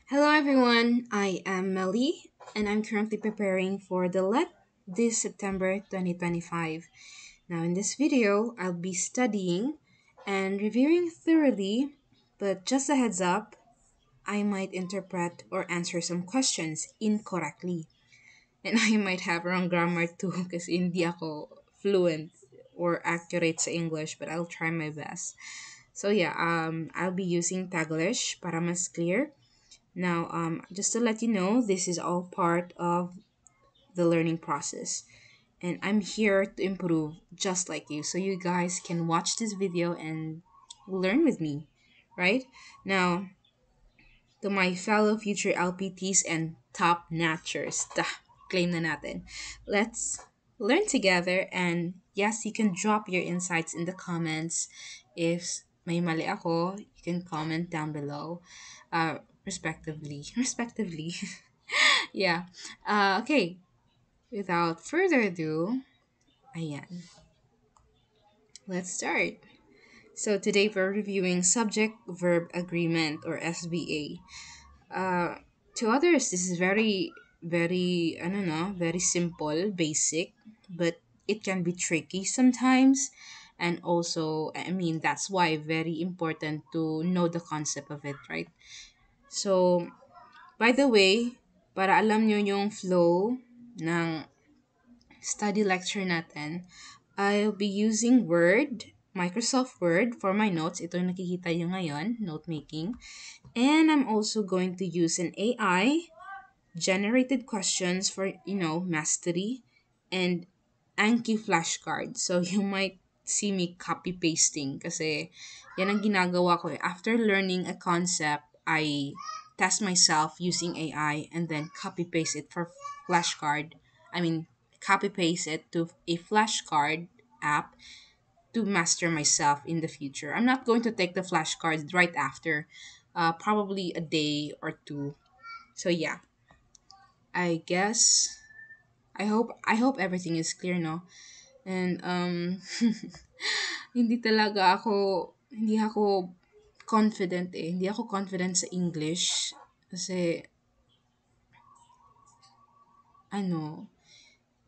Hello everyone, I am Melly and I'm currently preparing for the LET this September 2025. Now in this video, I'll be studying and reviewing thoroughly, but just a heads up, I might interpret or answer some questions incorrectly. And I might have wrong grammar too kasi hindi ako fluent or accurate sa English, but I'll try my best. So yeah, I'll be using Taglish para mas clear. Now, just to let you know, this is all part of the learning process. And I'm here to improve just like you. So you guys can watch this video and learn with me, right? Now, to my fellow future LPTs and top natchers, claim na natin. Let's learn together and yes, you can drop your insights in the comments. If may mali ako, you can comment down below, respectively. Respectively. Yeah. Okay. Without further ado, ayan. Let's start. So today we're reviewing subject verb agreement or SVA. To others, this is very, I don't know, very simple, basic, but it can be tricky sometimes. And also, I mean, that's why very important to know the concept of it, right? So, by the way, para alam nyo yung flow ng study lecture natin, I'll be using Word, Microsoft Word for my notes. Ito yung nakikita nyo ngayon, note making. And I'm also going to use an AI generated questions for, mastery and Anki flashcards. So you might see me copy pasting kasi yan ang ginagawa ko. After learning a concept, I test myself using AI and then copy paste it for flashcard. I mean, copy paste it to a flashcard app to master myself in the future. I'm not going to take the flashcards right after, probably a day or two. So yeah, I guess I hope everything is clear, no? And hindi ako confident eh. Hindi ako confident sa English kasi ano,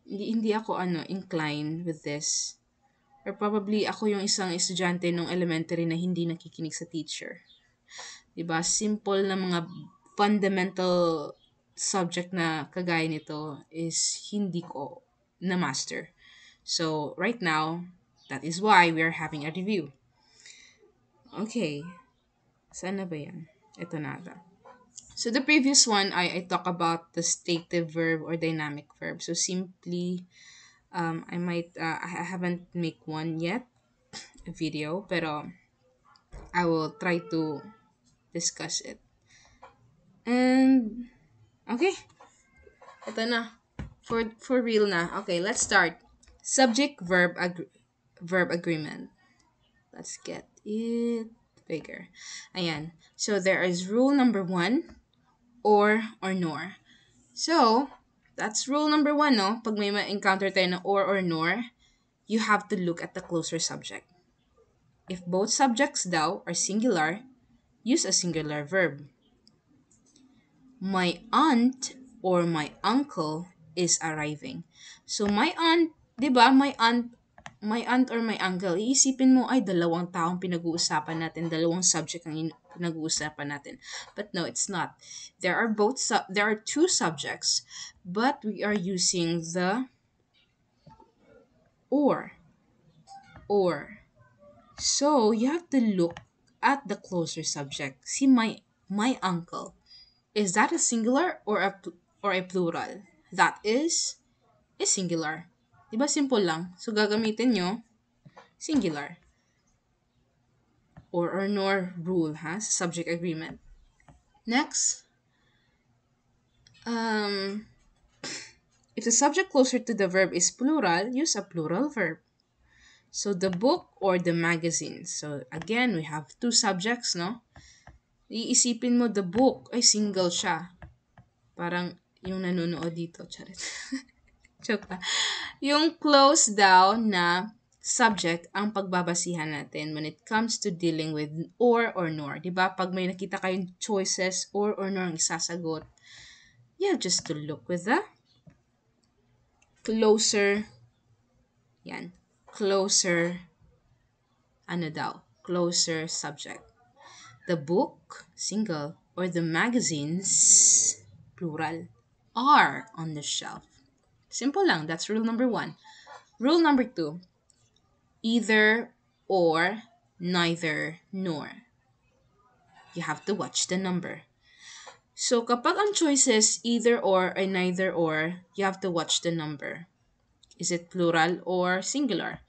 hindi ako inclined with this. Or probably ako yung isang estudyante nung elementary na hindi nakikinig sa teacher. 'Di ba? Simple na mga fundamental subject na kagaya nito is hindi ko na master. So, right now, that is why we are having a review. Okay, saan na ba yan? Ito na ata. So, the previous one, I talk about the stative verb or dynamic verb. So, simply, I haven't make one yet, a video, pero I will try to discuss it. And, okay, ito na. For real na. Okay, let's start. Subject verb agreement. Let's get it bigger. Ayan. So there is rule number 1, or nor. So, that's rule number 1, no? Pag may ma-encounter tayo na or nor, you have to look at the closer subject. If both subjects daw are singular, use a singular verb. My aunt or my uncle is arriving. So, my aunt, di ba? My aunt or my uncle, iisipin mo, ay, dalawang taong pinag-uusapan natin, dalawang subject ang pinag-uusapan natin. But no, it's not. There are two subjects, but we are using the or. Or. So, you have to look at the closer subject. See, my uncle. Is that a singular or a plural? That is singular. Diba simple lang? So, gagamitin nyo singular. Or nor rule, ha? Sa subject agreement. Next, um, if the subject closer to the verb is plural, use a plural verb. So, the book or the magazine. So, again, we have two subjects, no? Iisipin mo, the book ay single siya. Parang yung nanonood dito, charit. Joke lang. Yung close daw na subject ang pagbabasihan natin when it comes to dealing with or nor. Diba? Pag may nakita kayong choices, or nor ang isasagot, you have just to look with the closer, yan, closer, closer subject. The book, single, or the magazines, plural, are on the shelf. Simple lang, that's rule number 1. Rule number 2, either or, neither nor. You have to watch the number. So kapag ang choices either or neither or, you have to watch the number. Is it plural or singular?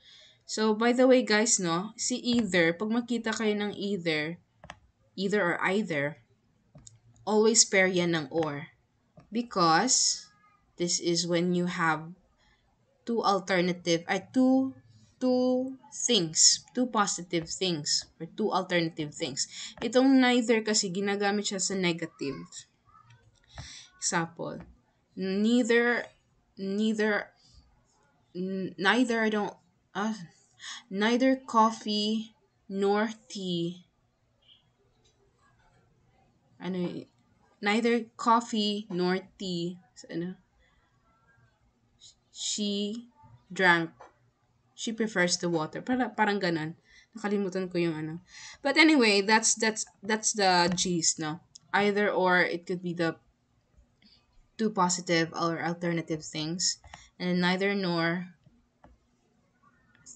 So by the way guys, no, si either, pag makita kayo ng either or either, always pair yan ng or. Because this is when you have two things, two positive things, or two alternative things. Itong neither kasi ginagamit siya sa negative. Example, neither coffee nor tea. Neither coffee nor tea. She drank. She prefers the water. Parang ganon. Nakalimutan ko yung ano. But anyway, that's the gist, no? Either or, it could be the two positive or alternative things. And neither nor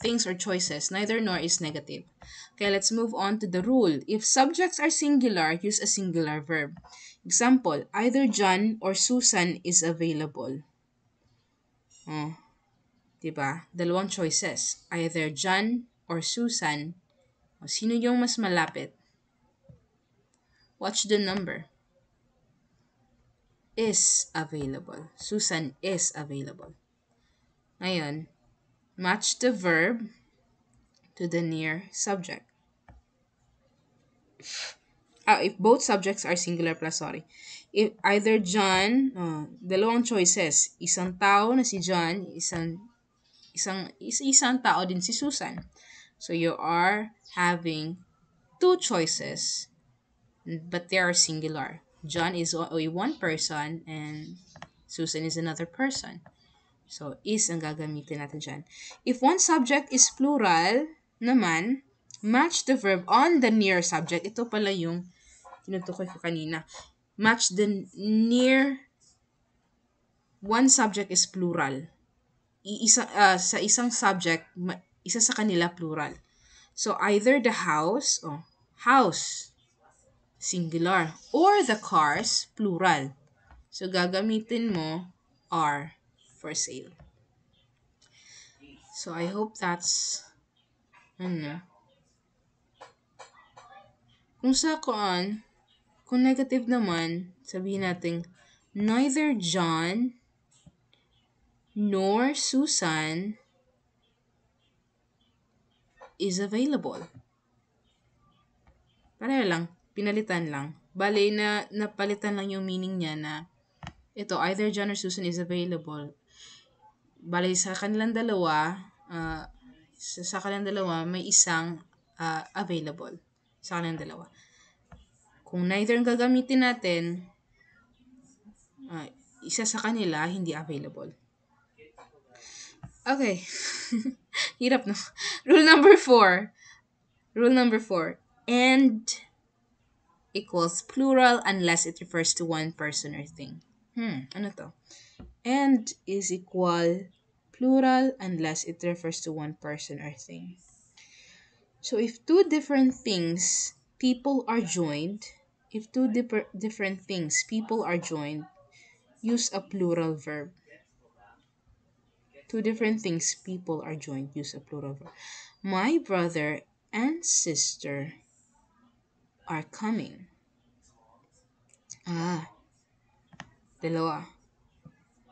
things or choices. Neither nor is negative. Okay, let's move on to the rule. If subjects are singular, use a singular verb. Example, either John or Susan is available. Oh, diba? Dalawang choices. Either John or Susan. O, sino yung mas malapit? Watch the number. Is available. Susan is available. Ngayon, match the verb to the near subject. If both subjects are singular plus, sorry. If either John, dalawang choices. Isang tao na si John, isang tao din si Susan. So you are having two choices, but they are singular. John is one person and Susan is another person. So is ang gagamitin natin dyan. If one subject is plural naman, match the verb on the near subject. Ito pala yung tinutukoy ko kanina. Match the near one subject is plural. Sa isang subject, isa sa kanila plural. So either the house, house, singular, or the cars, plural. So gagamitin mo are for sale. So I hope that's kung negative naman, sabihin natin neither John nor Susan is available. Pareho lang, pinalitan lang. Bale na napalitan lang yung meaning niya na ito, either John or Susan is available. Bale sa kanilang dalawa, may isang available sa kanilang dalawa. Kung neither ang gagamitin natin, isa sa kanila hindi available. Okay. Hirap no. Rule number 4. And equals plural unless it refers to one person or thing. Ano to? And is equal plural unless it refers to one person or thing. So if two different things, people are joined, use a plural verb. Two different things, people are joined, use a plural verb. My brother and sister are coming. Dalawa.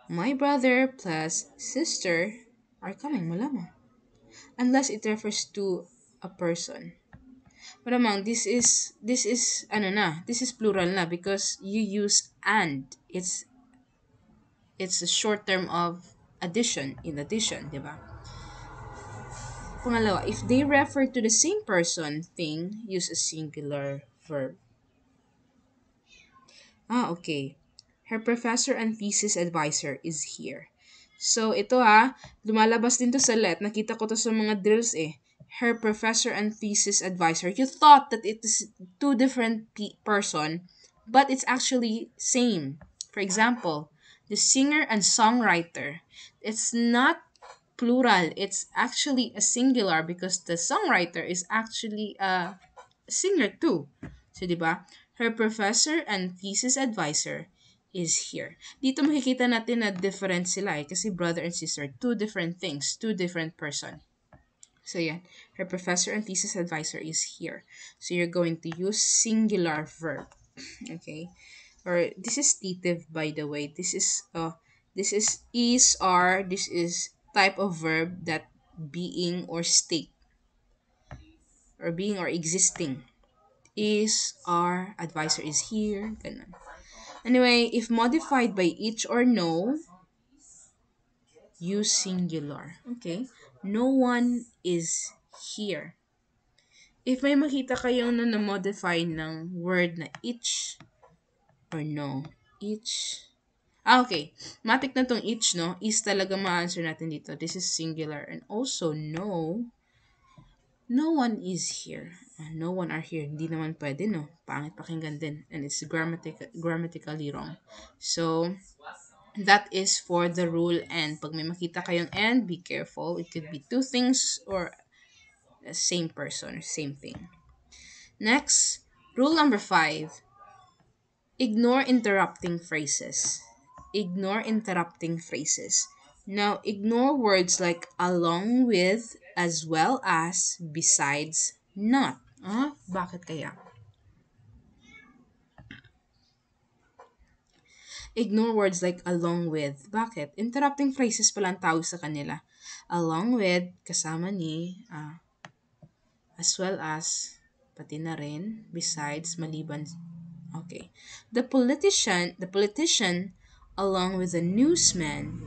My brother plus sister are coming. Malamang. Unless it refers to a person. Malamang, this is plural na because you use and. It's a short term of addition, in addition, di ba? Pangalawa, if they refer to the same person, thing, use a singular verb. Okay. Her professor and thesis advisor is here. So, ito lumalabas din to sa let. Nakita ko to sa mga drills eh. Her professor and thesis advisor. You thought that it is two different person, but it's actually same. For example, the singer and songwriter. It's not plural. It's actually a singular because the songwriter is actually a singer too. So, di ba? Her professor and thesis advisor is here. Dito makikita natin na different sila kasi brother and sister, two different things, two different person. So, yeah, her professor and thesis advisor is here. So, you're going to use singular verb. Okay? Or, this is dative, by the way. This is are, this is type of verb that being or state, or being or existing. Is, our, advisor is here, ganun. Anyway, if modified by each or no, use singular. Okay? No one is here. If may makita kayong na-modify ng word na each or no, each. Okay. Matik na tong each, no? Is talaga ma-answer natin dito. This is singular. And also, no. No one is here. No one are here. Hindi naman pwede, no? Pangit pakinggan din. And it's grammatically wrong. So, that is for the rule and. Pag may makita kayong and, be careful. It could be two things or the same person or same thing. Next, rule number 5. Ignore interrupting phrases. Ignore interrupting phrases. Now, ignore words like along with, as well as, besides, not. Bakit kaya? Ignore words like along with. Bakit? Interrupting phrases pala ang tawag sa kanila. Along with, kasama ni, as well as, pati na rin, besides, maliban. Okay. The politician, along with the newsman,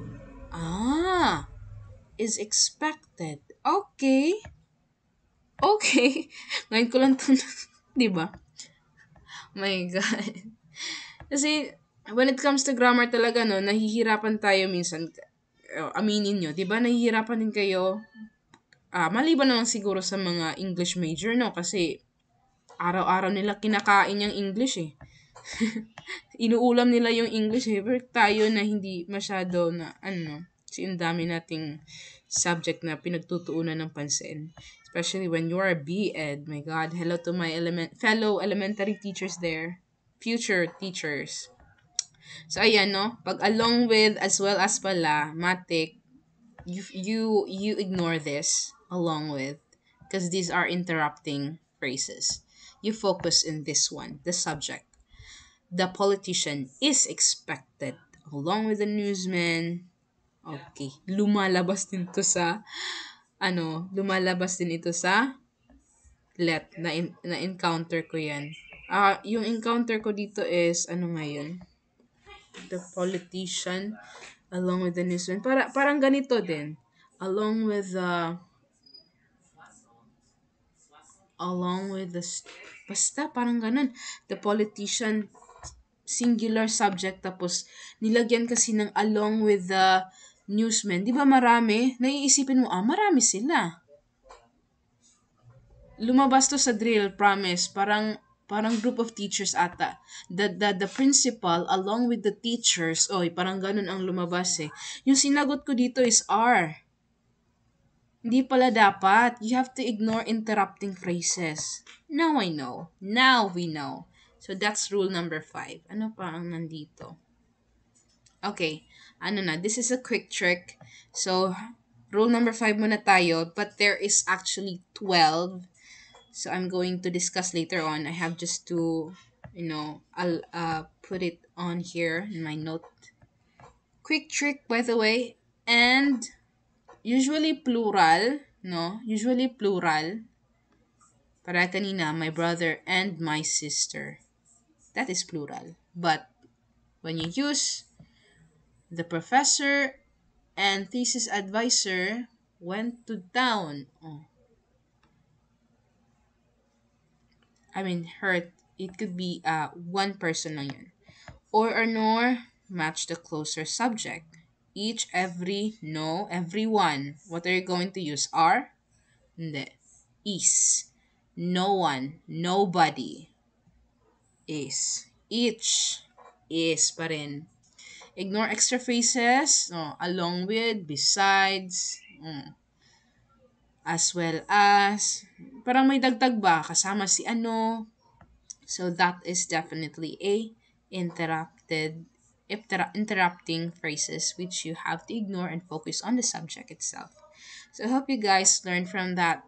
is expected. Okay. Okay. Ngayon ko lang ito, di ba? My God. Kasi, when it comes to grammar talaga, no, nahihirapan tayo minsan. Aminin nyo, di ba? Nahihirapan din kayo. Maliban naman siguro sa mga English major, no? Kasi, araw-araw nila kinakain yung English eh. Inuulam nila yung English eh. Pero tayo na hindi masyado na, kasi ang dami nating subject na pinagtutuunan ng pansin. Especially when you are a B.Ed. My God, hello to my fellow elementary teachers there. Future teachers. So, ayan, no? Pag along with, as well as pala, matik, you ignore this, along with, because these are interrupting phrases. You focus in this one, the subject. The politician is expected, along with the newsman. Okay. Lumalabas din ito sa let, na-encounter ko yan. Yung encounter ko dito is, ngayon? The politician, along with the newsman. Parang ganito din. Along with the, basta parang ganun. The politician, singular subject, tapos nilagyan kasi ng along with the newsman. Di ba marami? Naiisipin mo, marami sila. Lumabas to sa drill, promise. Parang group of teachers ata. The principal along with the teachers, parang ganun ang lumabas eh. Yung sinagot ko dito is are. Hindi pala dapat. You have to ignore interrupting phrases. Now I know. Now we know. So that's rule number 5. Ano pa ang nandito? Okay. This is a quick trick. So, rule number 5 muna tayo. But there is actually 12. So, I'm going to discuss later on. I have just to, I'll put it on here in my note. Quick trick, by the way. And, usually plural, no? Usually plural. Para kanina, my brother and my sister. That is plural. But when you use the professor and thesis advisor, went to town. Oh, I mean, hurt. It could be one person lang yun. Or nor, match the closer subject. Each, every, no, everyone. What are you going to use? Are? Hindi. Is. No one. Nobody. Is. Each. Is pa rin. Ignore extra phrases. Oh, along with, besides, as well as. Parang may dagdag ba? Kasama si ano. So that is definitely a interrupting phrases which you have to ignore and focus on the subject itself. So I hope you guys learned from that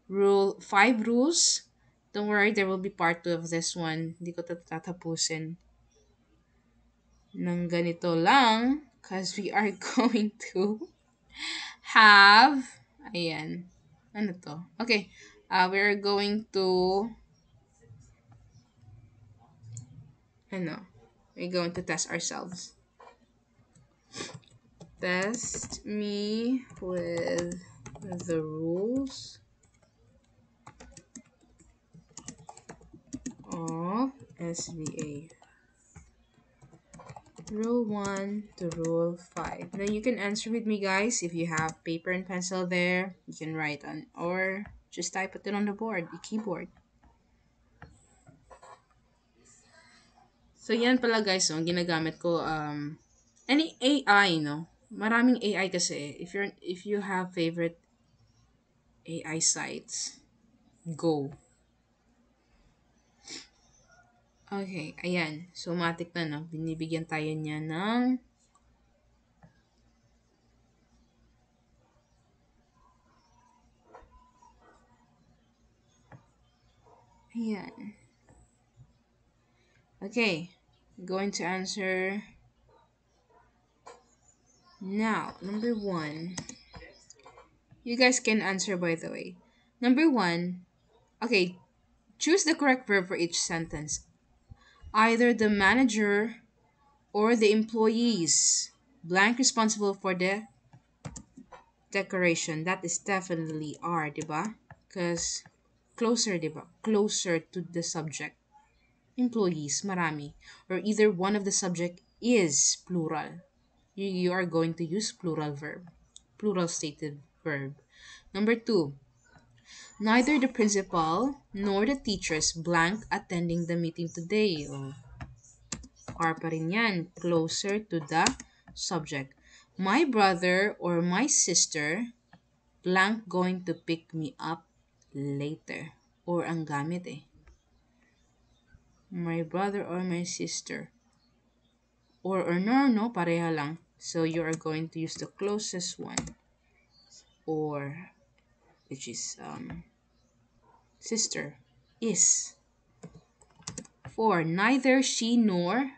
rule, 5 rules. Don't worry, there will be part 2 of this one. Hindi ko tatapusin ng ganito lang because we are going to have, ayan, ano to? Okay, we're going to, we're going to test ourselves. Test me with the rules of SVA. Rule 1 to Rule 5. Then you can answer with me, guys. If you have paper and pencil there, you can write on, or just type it on the board, the keyboard. So, yan pala, guys, ang ginagamit ko, any AI, no? Maraming AI kasi. If you have favorite AI sites, go. Okay, ayan. So, matik na, no? Binibigyan tayo niya ng ayan. Okay, going to answer now. Number 1. You guys can answer, by the way. Number 1. Okay, choose the correct verb for each sentence. Either the manager or the employees. Blank responsible for the decoration. That is definitely are, diba? Because closer, diba? Closer to the subject. Employees, marami. Or either one of the subject is plural. You are going to use plural verb. Plural stated verb. Number 2. Neither the principal nor the teachers blank attending the meeting today. Oh, are pa rin yan. Closer to the subject. My brother or my sister blank going to pick me up later. Or ang gamit eh. My brother or my sister. Or no, pareha lang. So you are going to use the closest one. Or, which is sister, is. 4. Neither she nor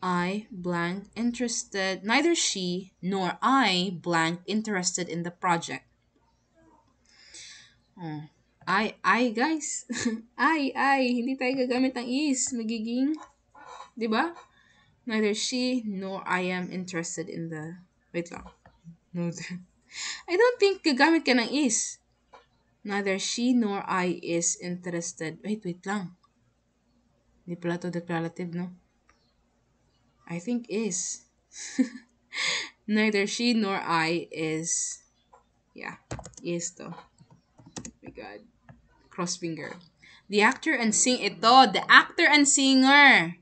I blank interested. Neither she nor I blank interested in the project. Oh. I guys. Hindi tayo gagamit ng is. Magiging, di ba? Neither she nor I am interested in the, wait lang. No. I don't think gagamit ka ng is. Neither she nor I is interested. Wait lang. Hindi pala to declarative, no? I think is. Neither she nor I is. Yeah, is to. Oh my God. Cross finger. The actor and the actor and singer.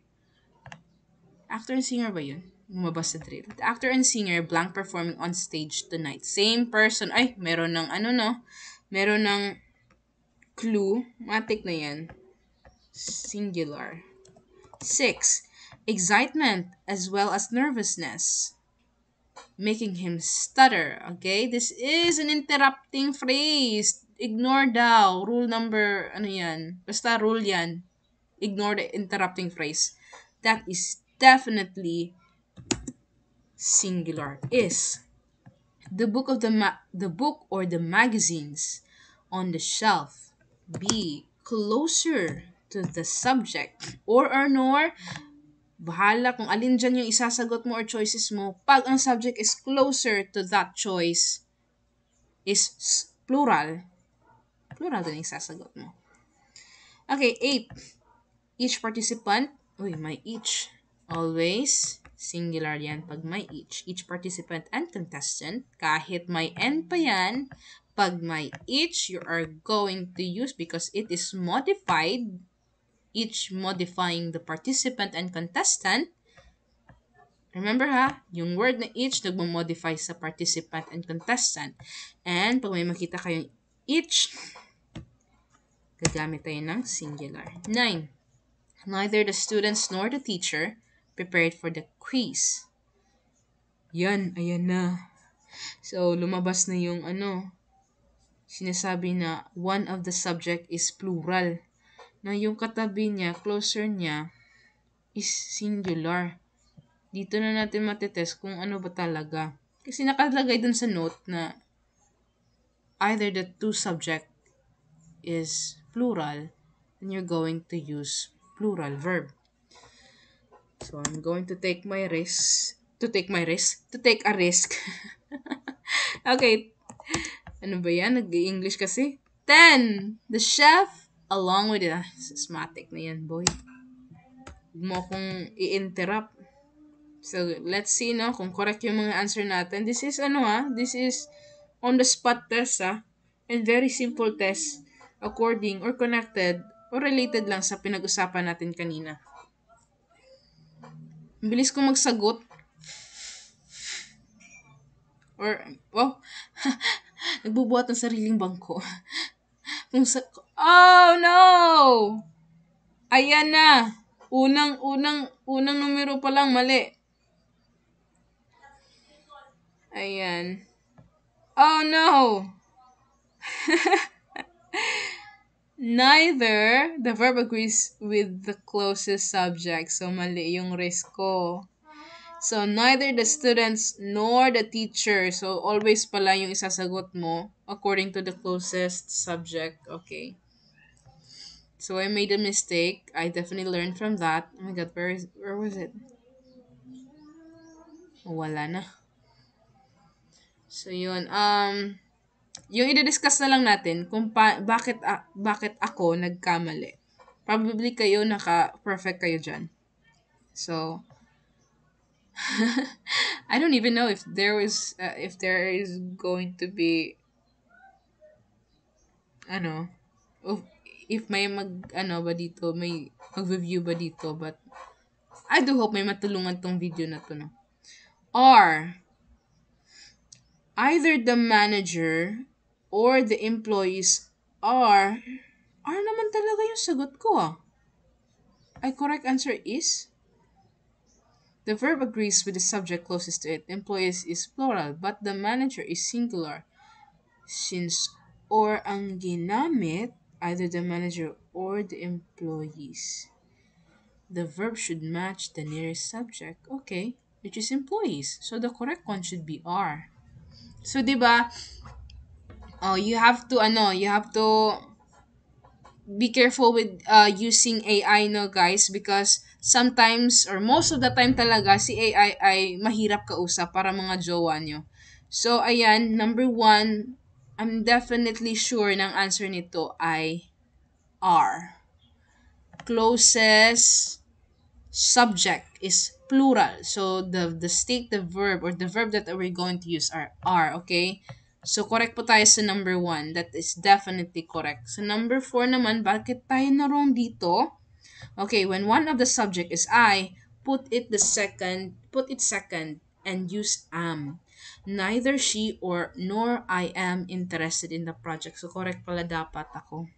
Actor and singer ba yun? Lumabas sa drill. The actor and singer blank performing on stage tonight. Same person. Ay, meron ng meron ng clue. Matik na yan. Singular. 6. Excitement as well as nervousness. Making him stutter. Okay? This is an interrupting phrase. Ignore daw. Rule number, yan? Basta rule yan. Ignore the interrupting phrase. That is definitely singular. Is. The book or the magazines on the shelf be closer to the subject or nor bahala kung alin dyan yung isasagot mo or choices mo pag ang subject is closer to that choice is plural. Plural din yung sasagot mo. Okay, 8. Each participant, may each. Always singular yan pag may each. Each participant and contestant, kahit may N pa yan, pag may each, you are going to use because it is modified, each modifying the participant and contestant. Remember ha, yung word na each nagmamodify sa participant and contestant. And pag may makita kayong each, gagamit tayo ng singular. 9. Neither the students nor the teacher prepared for the quiz. Yan, ayan na. So, lumabas na yung sinasabi na one of the subject is plural. Na yung katabi niya, closer niya, is singular. Dito na natin matitest kung ano ba talaga. Kasi nakalagay dun sa note na either the two subject is plural, then you're going to use plural verb. So I'm going to take a risk. Okay. Ano ba yan? Nag-English kasi. 10. The chef, along with the asthmatic na yan, boy. Huwag mo akong i-interrupt. So, let's see, kung correct yung mga answer natin. This is, this is on the spot test, and very simple test according or connected or related lang sa pinag-usapan natin kanina. Bilis ko magsagot. Or, nagbubuhat ng sariling bangko. Oh, no! Ayan na. Unang numero pa lang mali. Ayan. Oh, no! Neither the verb agrees with the closest subject. So, mali yung risk ko. So, neither the students nor the teacher. So, always pala yung isasagot mo according to the closest subject. Okay. So, I made a mistake. I definitely learned from that. Oh my God, where was it? Wala na. So, yun. Yung i-discuss na lang natin kung bakit ako nagkamali. Probably kayo naka-perfect kayo dyan. So, I don't even know if there is going to be if may ba dito, may mag-review ba dito, but I do hope may matulungan tong video na to, no. Are either the manager or the employees are naman talaga yung sagot ko, Ay, correct answer is the verb agrees with the subject closest to it. Employees is plural, but the manager is singular. Since or ang ginamit, either the manager or the employees, the verb should match the nearest subject. Okay, which is employees. So the correct one should be are. So, diba? You have to be careful with using AI, no, guys, because sometimes or most of the time talaga si AI ay mahirap kausap para mga jowa nyo. So, ayan, number 1, I'm definitely sure ng answer nito ay are. Closest subject is plural. So, the verb or the verb that we're going to use are, okay? So, correct po tayo sa number 1. That is definitely correct. So, number 4 naman, bakit tayo na wrong dito? Okay, when one of the subject is I, put it second, and use am. Neither she nor I am interested in the project. So, correct pala dapat ako.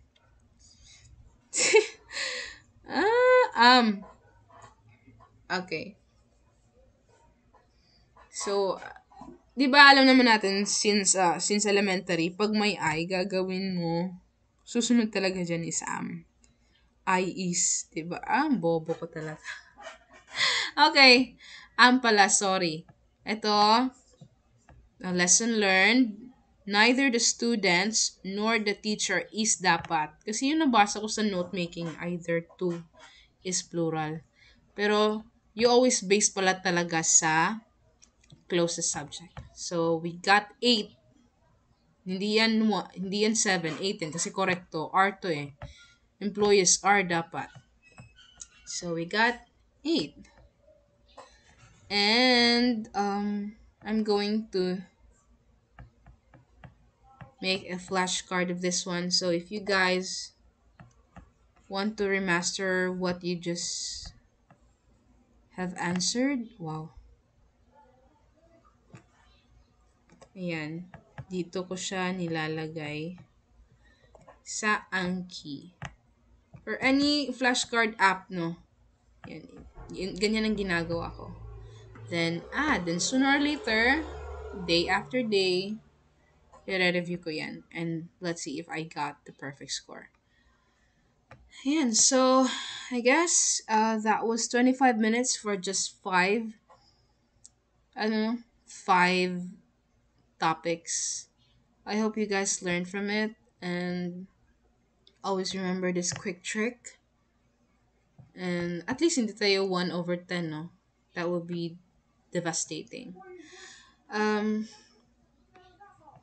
Okay. So, di ba alam naman natin since elementary, pag may I, gagawin mo, susunod talaga dyan is am. I is, di ba? Bobo ko talaga. Okay. Am pala, sorry. Ito, lesson learned. Neither the students nor the teacher is dapat. Kasi yung nabasa ko sa note making, either two is plural. Pero, you always base pala talaga sa closest subject. So, we got 8. Hindi yan 7, 18 kasi correcto. R to eh. Employees R dapat. So we got 8. And I'm going to make a flashcard of this one. So if you guys want to remaster what you just have answered, wow. Ayan. Dito ko siya nilalagay sa Anki. Or any flashcard app, no? Yan. Ganyan ang ginagawa ko. Then sooner or later, day after day, i-review ko yan. And let's see if I got the perfect score. Ayan, so I guess that was 25 minutes for just five topics. I hope you guys learned from it and always remember this quick trick. And at least hindi tayo 1/10, no? That would be devastating.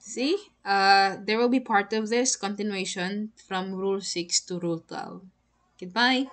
See? There will be part of this continuation from Rule 6 to Rule 12. Goodbye.